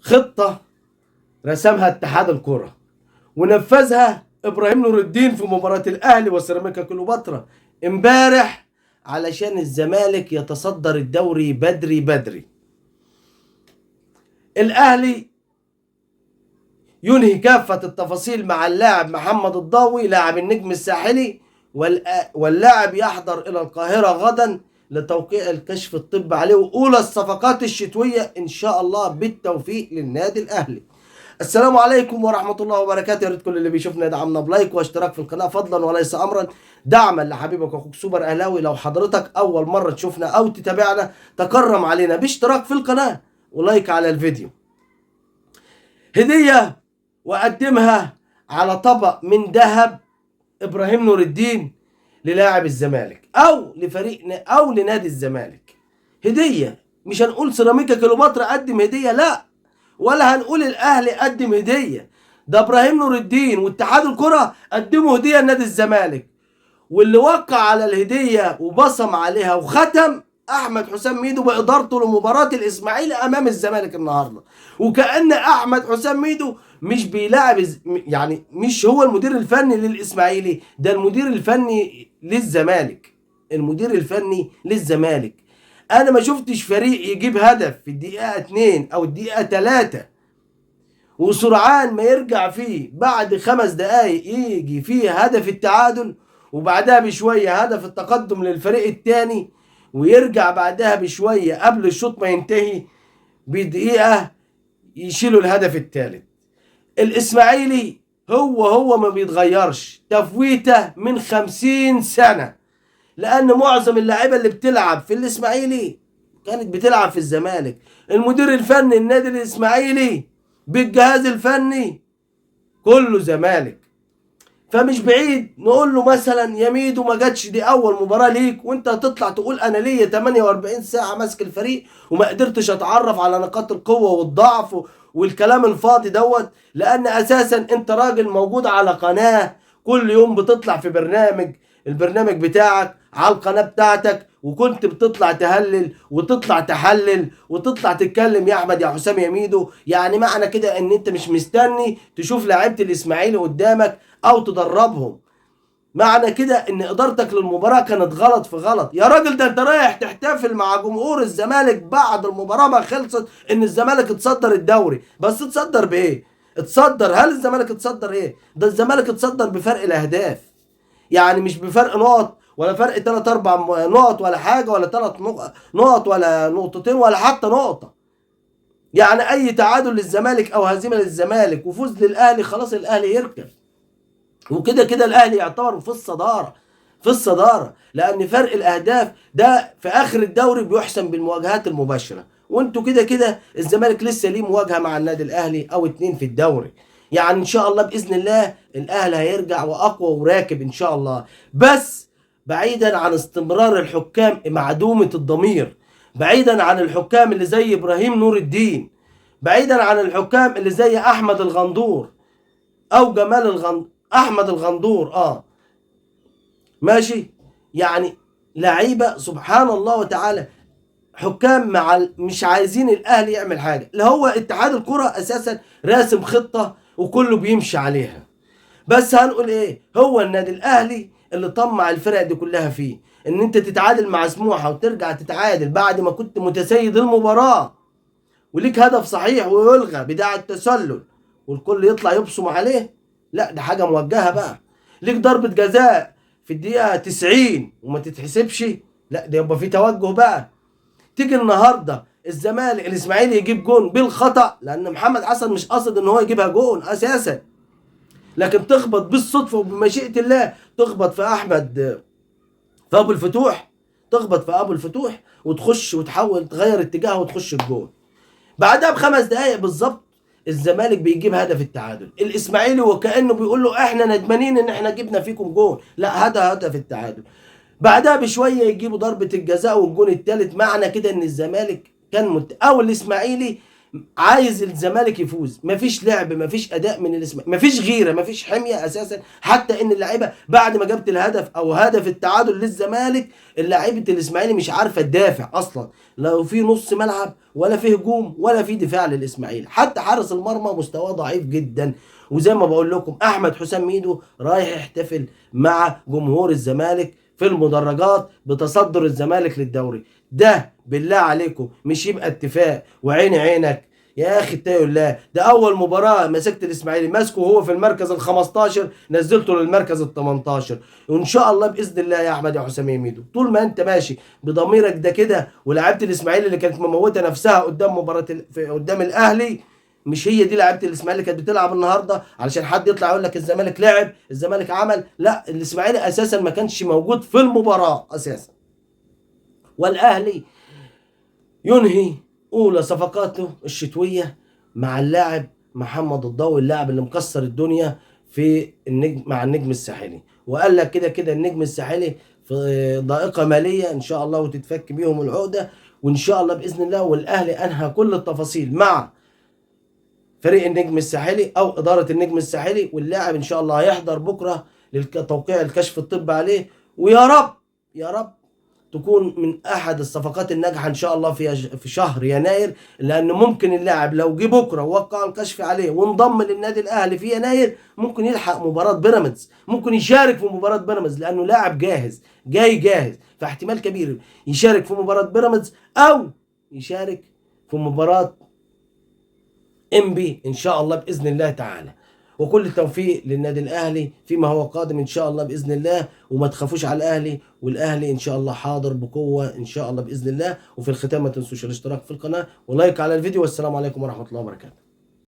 خطة رسمها اتحاد الكرة ونفذها ابراهيم نور الدين في مباراة الاهلي وسيراميكا كليوباترا امبارح علشان الزمالك يتصدر الدوري بدري بدري. الاهلي ينهي كافة التفاصيل مع اللاعب محمد الضاوي لاعب النجم الساحلي، واللاعب يحضر الى القاهرة غدا لتوقيع الكشف الطبي عليه واولى الصفقات الشتوية ان شاء الله بالتوفيق للنادي الاهلي. السلام عليكم ورحمة الله وبركاته. يا ريت كل اللي بيشوفنا يدعمنا بلايك واشتراك في القناة فضلا وليس امرا، دعما لحبيبك واخوك سوبر اهلاوي. لو حضرتك اول مرة تشوفنا او تتابعنا تكرم علينا باشتراك في القناة ولايك على الفيديو. هدية وقدمها على طبق من ذهب ابراهيم نور الدين للاعب الزمالك او لفريقنا او لنادي الزمالك. هدية، مش هنقول سيراميكا كليوباترا قدم هدية، لا، ولا هنقول الاهلي قدم هدية. ده ابراهيم نور الدين واتحاد الكرة قدموا هدية لنادي الزمالك، واللي وقع على الهدية وبصم عليها وختم احمد حسام ميدو بادارته لمباراة الاسماعيلي امام الزمالك النهارده. وكأن احمد حسام ميدو مش بيلاعب يعني مش هو المدير الفني للاسماعيلي، ده المدير الفني للزمالك. المدير الفني للزمالك. انا ما شفتش فريق يجيب هدف في الدقيقة 2 او الدقيقة 3 وسرعان ما يرجع فيه بعد 5 دقايق يجي فيه هدف التعادل، وبعدها بشوية هدف التقدم للفريق الثاني، ويرجع بعدها بشوية قبل الشوط ما ينتهي بدقيقة يشيلوا الهدف الثالث. الإسماعيلي هو ما بيتغيرش، تفويته من 50 سنة، لأن معظم اللاعيبة اللي بتلعب في الإسماعيلي كانت بتلعب في الزمالك. المدير الفني النادي الإسماعيلي بالجهاز الفني كله زمالك. فمش بعيد نقول له مثلا يا ميدو ما جاتش دي اول مباراه ليك، وانت هتطلع تقول انا ليا 48 ساعه ماسك الفريق وما قدرتش اتعرف على نقاط القوه والضعف والكلام الفاضي دوت، لان اساسا انت راجل موجود على قناه كل يوم بتطلع في البرنامج بتاعك على القناه بتاعتك، وكنت بتطلع تهلل وتطلع تحلل وتطلع تتكلم يا احمد يا حسام يا ميدو. يعني معنى كده ان انت مش مستني تشوف لعيبه الاسماعيلي قدامك او تدربهم. معنى كده ان ادارتك للمباراه كانت غلط في غلط. يا راجل ده انت رايح تحتفل مع جمهور الزمالك بعد المباراه ما خلصت ان الزمالك اتصدر الدوري، بس اتصدر بايه؟ هل الزمالك اتصدر ايه؟ ده الزمالك اتصدر بفرق الاهداف، يعني مش بفرق نقط ولا فرق 3 4 نقط ولا حاجه ولا 3 نقط ولا نقطتين ولا حتى نقطه. يعني اي تعادل للزمالك او هزيمه للزمالك وفوز للاهلي خلاص الاهلي يركب، وكده كده الاهلي يعتبر في الصداره لان فرق الاهداف ده في اخر الدوري بيحسم بالمواجهات المباشره، وانتوا كده كده الزمالك لسه ليه مواجهه مع النادي الاهلي او 2 في الدوري. يعني ان شاء الله باذن الله الاهلي هيرجع واقوى وراكب ان شاء الله، بس بعيدا عن استمرار الحكام معدومه الضمير، بعيدا عن الحكام اللي زي ابراهيم نور الدين، بعيدا عن الحكام اللي زي احمد الغندور او احمد الغندور ماشي. يعني لعيبه سبحان الله وتعالى، حكام مش عايزين الاهلي يعمل حاجه، اللي هو اتحاد الكره اساسا راسم خطه وكله بيمشي عليها. بس هنقول ايه، هو النادي الاهلي اللي طمع الفرق دي كلها فيه ان انت تتعادل مع سموحه وترجع تتعادل بعد ما كنت متسيد المباراه وليك هدف صحيح ويلغى بتاع التسلل والكل يطلع يبصم عليه. لا ده حاجه موجهه بقى. ليك ضربه جزاء في الدقيقه 90 وما تتحسبش، لا ده يبقى في توجه بقى. تيجي النهارده الاسماعيلي يجيب جون بالخطا لان محمد حسن مش قصد ان هو يجيبها جون اساسا، لكن تخبط بالصدفه وبمشيئه الله تخبط في ابو الفتوح وتخش وتحاول تغير اتجاهها وتخش الجون. بعدها ب5 دقايق بالظبط الزمالك بيجيب هدف التعادل. الاسماعيلي وكانه بيقول له احنا ندمانين ان احنا جبنا فيكم جون، لا هذا هدف التعادل. بعدها بشويه يجيبوا ضربه الجزاء والجون الثالث. معنى كده ان الزمالك كان او الاسماعيلي عايز الزمالك يفوز، مفيش لعب، مفيش اداء من الاسماعيلي، مفيش غيره، مفيش حميه اساسا، حتى ان اللعيبه بعد ما جابت الهدف او هدف التعادل للزمالك، اللعيبه الاسماعيلي مش عارفه تدافع اصلا، لو في نص ملعب ولا في هجوم ولا في دفاع للاسماعيلي، حتى حارس المرمى مستواه ضعيف جدا. وزي ما بقول لكم احمد حسام ميدو رايح يحتفل مع جمهور الزمالك في المدرجات بتصدر الزمالك للدوري. ده بالله عليكم مش يبقى اتفاق وعيني عينك يا اخي اتقوا الله؟ ده اول مباراه مسكت الاسماعيلي ماسكه وهو في المركز ال 15 نزلته للمركز ال 18. وان شاء الله باذن الله يا احمد يا حسام ميدو طول ما انت ماشي بضميرك ده كده، ولعبت الاسماعيلي اللي كانت مموته نفسها قدام مباراه قدام الاهلي، مش هي دي لعيبه الاسماعيلي كانت بتلعب النهارده علشان حد يطلع يقول لك الزمالك لعب الزمالك عمل؟ لا، الاسماعيلي اساسا ما كانش موجود في المباراه اساسا. والاهلي ينهي اولى صفقاته الشتويه مع اللاعب محمد الضوي، اللاعب اللي مكسر الدنيا في النجم مع النجم الساحلي، وقال لك كده كده النجم الساحلي في ضائقه ماليه ان شاء الله وتتفك بيهم العقده، وان شاء الله باذن الله. والاهلي انهى كل التفاصيل مع فريق النجم الساحلي او اداره النجم الساحلي، واللاعب ان شاء الله هيحضر بكره لتوقيع الكشف الطبي عليه. ويا رب يا رب تكون من احد الصفقات الناجحه ان شاء الله في شهر يناير، لان ممكن اللاعب لو جه بكره ووقع الكشف عليه وانضم للنادي الاهلي في يناير ممكن يلحق مباراه بيراميدز، ممكن يشارك في مباراه بيراميدز لانه لاعب جاهز جاي جاهز، فاحتمال كبير يشارك في مباراه بيراميدز او يشارك في مباراه انبي ان شاء الله باذن الله تعالى. وكل التوفيق للنادي الاهلي فيما هو قادم ان شاء الله باذن الله، وما تخافوش على الاهلي، والاهلي ان شاء الله حاضر بقوه ان شاء الله باذن الله. وفي الختام ما تنسوش الاشتراك في القناه ولايك على الفيديو، والسلام عليكم ورحمه الله وبركاته.